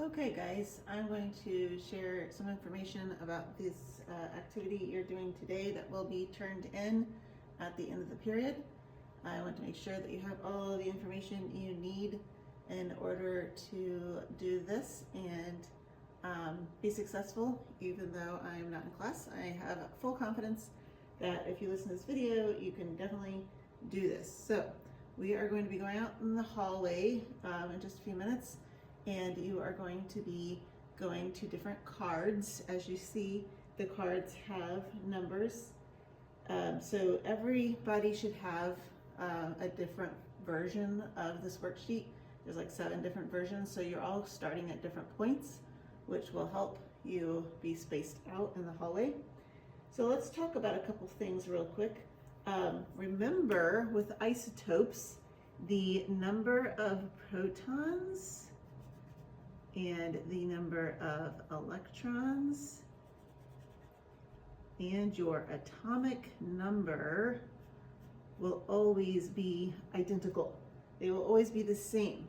Okay guys, I'm going to share some information about this activity you're doing today that will be turned in at the end of the period. I want to make sure that you have all the information you need in order to do this and be successful. Even though I'm not in class, I have full confidence that if you listen to this video, you can definitely do this. So we are going to be going out in the hallway in just a few minutes, and you are going to be going to different cards. As you see, the cards have numbers. So everybody should have a different version of this worksheet. There's like 7 different versions, so you're all starting at different points, which will help you be spaced out in the hallway. So let's talk about a couple things real quick. Remember, with isotopes, the number of protons and the number of electrons and your atomic number will always be identical. They will always be the same,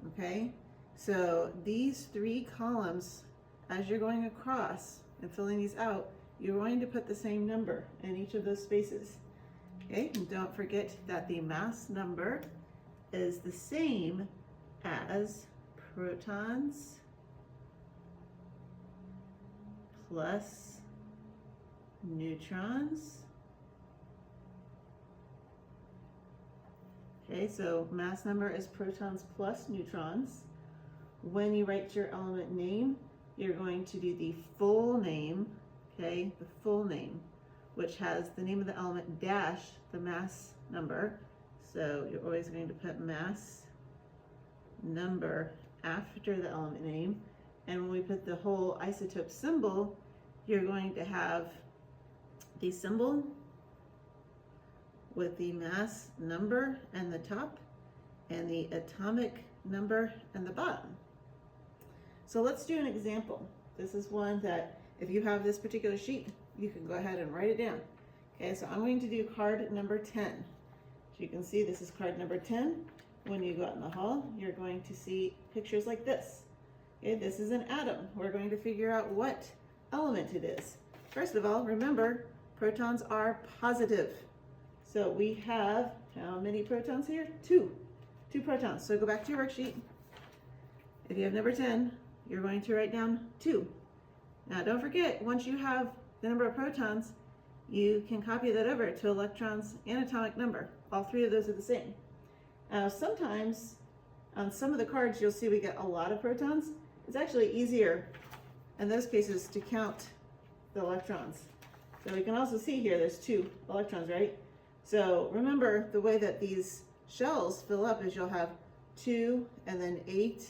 okay? So these 3 columns, as you're going across and filling these out, you're going to put the same number in each of those spaces, okay? And don't forget that the mass number is the same as protons plus neutrons. Okay, so mass number is protons plus neutrons. When you write your element name, you're going to do the full name, okay, the full name, which has the name of the element dash the mass number. So you're always going to put mass number after the element name. And when we put the whole isotope symbol, you're going to have the symbol with the mass number and the top and the atomic number and the bottom. So let's do an example. This is one that if you have this particular sheet, you can go ahead and write it down. Okay, so I'm going to do card number 10. So you can see this is card number 10. When you go out in the hall, you're going to see pictures like this. Okay, this is an atom. We're going to figure out what element it is. First of all, remember, protons are positive. So we have how many protons here? 2 protons. So go back to your worksheet. If you have number 10, you're going to write down 2. Now don't forget, once you have the number of protons, you can copy that over to electrons and atomic number. All 3 of those are the same. Now sometimes on some of the cards you'll see we get a lot of protons. It's actually easier in those cases to count the electrons. So we can also see here there's 2 electrons, right? So remember, the way that these shells fill up is you'll have 2 and then 8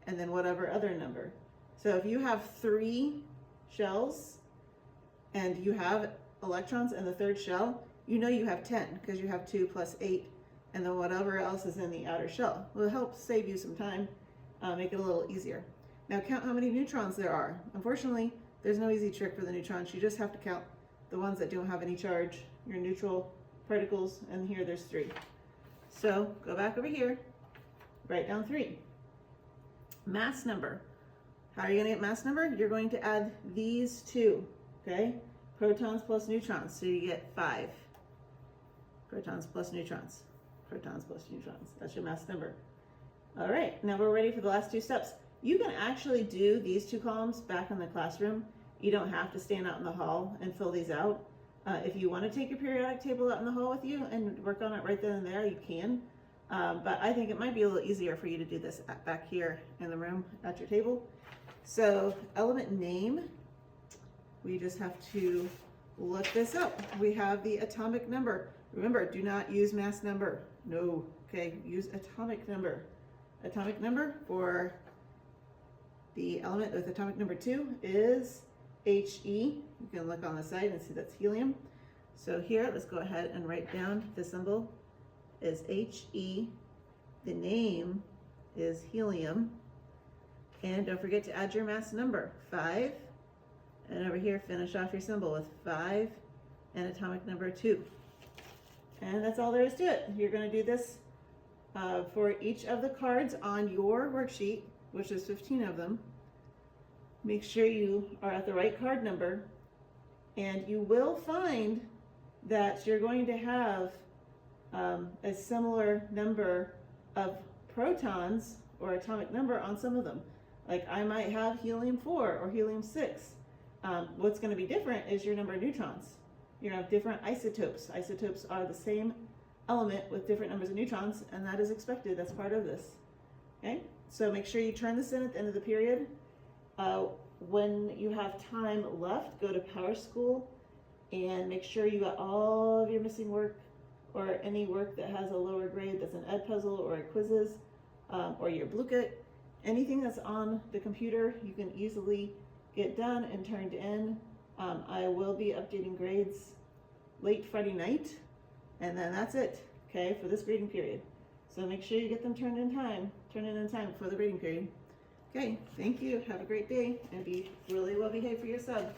and then whatever other number. So if you have 3 shells and you have electrons in the 3rd shell, you know you have 10 because you have 2 plus 8 and then whatever else is in the outer shell. It will help save you some time, make it a little easier. Now count how many neutrons there are. Unfortunately, there's no easy trick for the neutrons. You just have to count the ones that don't have any charge, your neutral particles, and here there's 3. So go back over here, write down 3. Mass number. How are you going to get mass number? You're going to add these 2, okay? Protons plus neutrons, so you get 5. Protons plus neutrons. Protons plus neutrons. That's your mass number. All right, now we're ready for the last 2 steps. You can actually do these 2 columns back in the classroom. You don't have to stand out in the hall and fill these out. If you want to take your periodic table out in the hall with you and work on it right then and there, you can. But I think it might be a little easier for you to do this back here in the room at your table. So element name, we just have to look this up. We have the atomic number. Remember, do not use mass number. No, okay, use atomic number. Atomic number for the element with atomic number 2 is He. You can look on the side and see that's helium. So here, let's go ahead and write down the symbol is He. The name is helium. And don't forget to add your mass number, 5. And over here, finish off your symbol with 5 and atomic number 2. And that's all there is to it. You're going to do this for each of the cards on your worksheet. which is 15 of them. Make sure you are at the right card number, and you will find that you're going to have a similar number of protons or atomic number on some of them. Like I might have helium-4 or helium-6. What's going to be different is your number of neutrons. You're going to have different isotopes. Isotopes are the same element with different numbers of neutrons, and that is expected. That's part of this. Okay, so make sure you turn this in at the end of the period. When you have time left, go to Power School and make sure you got all of your missing work or any work that has a lower grade that's an ed puzzle or a quizzes or your Bluekit. Anything that's on the computer you can easily get done and turned in. I will be updating grades late Friday night, and then that's it, okay, for this grading period. So make sure you get them turned in time for the grading period. Okay, thank you. Have a great day and be really well behaved for your sub.